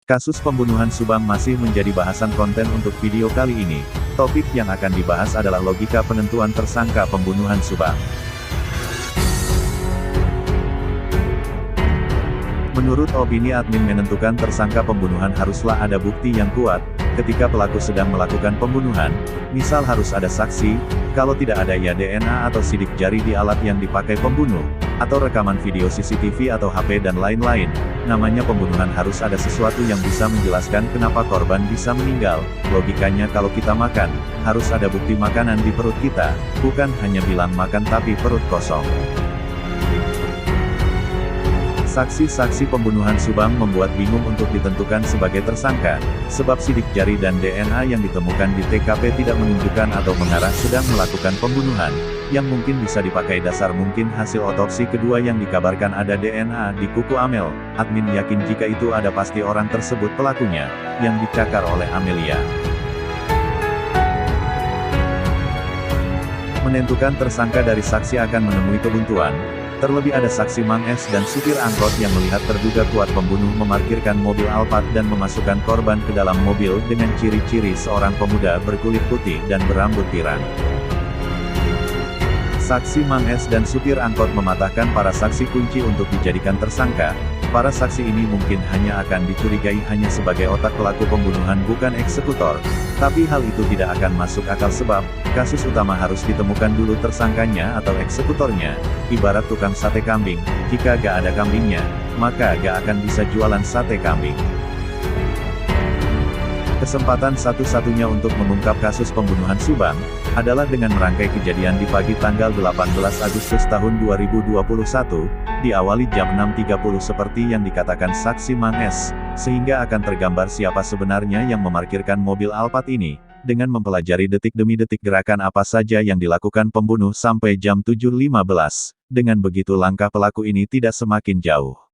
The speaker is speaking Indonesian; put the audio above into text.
Kasus pembunuhan Subang masih menjadi bahasan konten untuk video kali ini. Topik yang akan dibahas adalah logika penentuan tersangka pembunuhan Subang. Menurut opini admin menentukan tersangka pembunuhan haruslah ada bukti yang kuat, ketika pelaku sedang melakukan pembunuhan, misal harus ada saksi, kalau tidak ada ya DNA atau sidik jari di alat yang dipakai pembunuh, atau rekaman video CCTV atau HP dan lain-lain. Namanya pembunuhan harus ada sesuatu yang bisa menjelaskan kenapa korban bisa meninggal. Logikanya kalau kita makan, harus ada bukti makanan di perut kita, bukan hanya bilang makan tapi perut kosong. Saksi-saksi pembunuhan Subang membuat bingung untuk ditentukan sebagai tersangka, sebab sidik jari dan DNA yang ditemukan di TKP tidak menunjukkan atau mengarah sedang melakukan pembunuhan, yang mungkin bisa dipakai dasar mungkin hasil otopsi kedua yang dikabarkan ada DNA di kuku Amel. Admin yakin jika itu ada pasti orang tersebut pelakunya, yang dicakar oleh Amelia. Menentukan tersangka dari saksi akan menemui kebuntuan. Terlebih ada saksi Mang S dan supir angkot yang melihat terduga kuat pembunuh memarkirkan mobil Alphard dan memasukkan korban ke dalam mobil dengan ciri-ciri seorang pemuda berkulit putih dan berambut pirang. Saksi Mang S dan supir angkot mematahkan para saksi kunci untuk dijadikan tersangka. Para saksi ini mungkin hanya akan dicurigai hanya sebagai otak pelaku pembunuhan bukan eksekutor. Tapi hal itu tidak akan masuk akal sebab, kasus utama harus ditemukan dulu tersangkanya atau eksekutornya. Ibarat tukang sate kambing, jika gak ada kambingnya, maka gak akan bisa jualan sate kambing. Kesempatan satu-satunya untuk mengungkap kasus pembunuhan Subang, adalah dengan merangkai kejadian di pagi tanggal 18 Agustus tahun 2021, diawali jam 6.30 seperti yang dikatakan saksi Mang S, sehingga akan tergambar siapa sebenarnya yang memarkirkan mobil Alphard ini, dengan mempelajari detik demi detik gerakan apa saja yang dilakukan pembunuh sampai jam 7.15, dengan begitu langkah pelaku ini tidak semakin jauh.